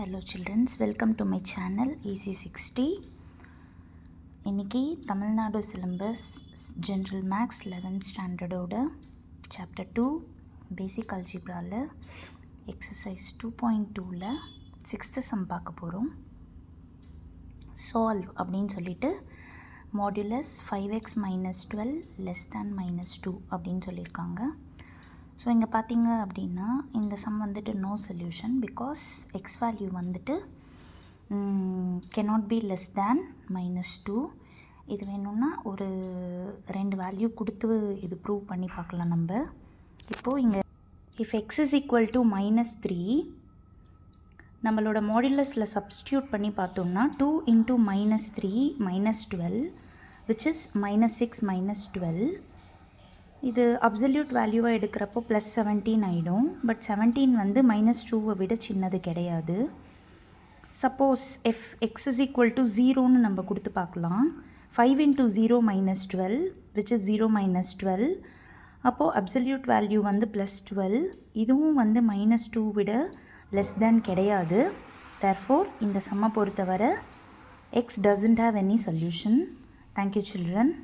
Hello children, welcome to my channel Easy60. இன்னைக்கு Tamil Nadu syllabus general maths 11th ஸ்டாண்டர்டோட chapter 2 basic அல்ஜிப்ரால exercise 2.2ல 6th sum பார்க்க போகிறோம். சால்வ் அப்படின்னு சொல்லிட்டு modulus 5x minus 12 less than -2 அப்படின்னு சொல்லியிருக்காங்க. ஸோ இங்கே பார்த்தீங்க அப்படின்னா இந்த சம் வந்துட்டு no solution because x value வந்துட்டு cannot be less than -2. இது வேணும்னா ஒரு 2 வேல்யூ கொடுத்து இது ப்ரூவ் பண்ணி பார்க்கலாம். நம்ம இப்போது இங்கே if X is equal to -3 நம்மளோட மாடுலஸில் சப்ஸ்டியூட் பண்ணி பார்த்தோம்னா 2 × -3 -12 which is -6 -12. இது அப்சல்யூட் வேல்யூவாக எடுக்கிறப்போ +17 ஆகிடும். பட் 17 வந்து -2 விட சின்னது கிடையாது. Suppose x is equal to 0ன்னு நம்ம கொடுத்து பார்க்கலாம். 5 × 0 -12 which is 0 -12. அப்போது அப்சல்யூட் வேல்யூ வந்து +12. இதுவும் வந்து -2 விட லெஸ் தேன் கிடையாது. தேர்ஃபோர் இந்த சம்மை பொறுத்தவரை X doesn't have any solution. Thank you children.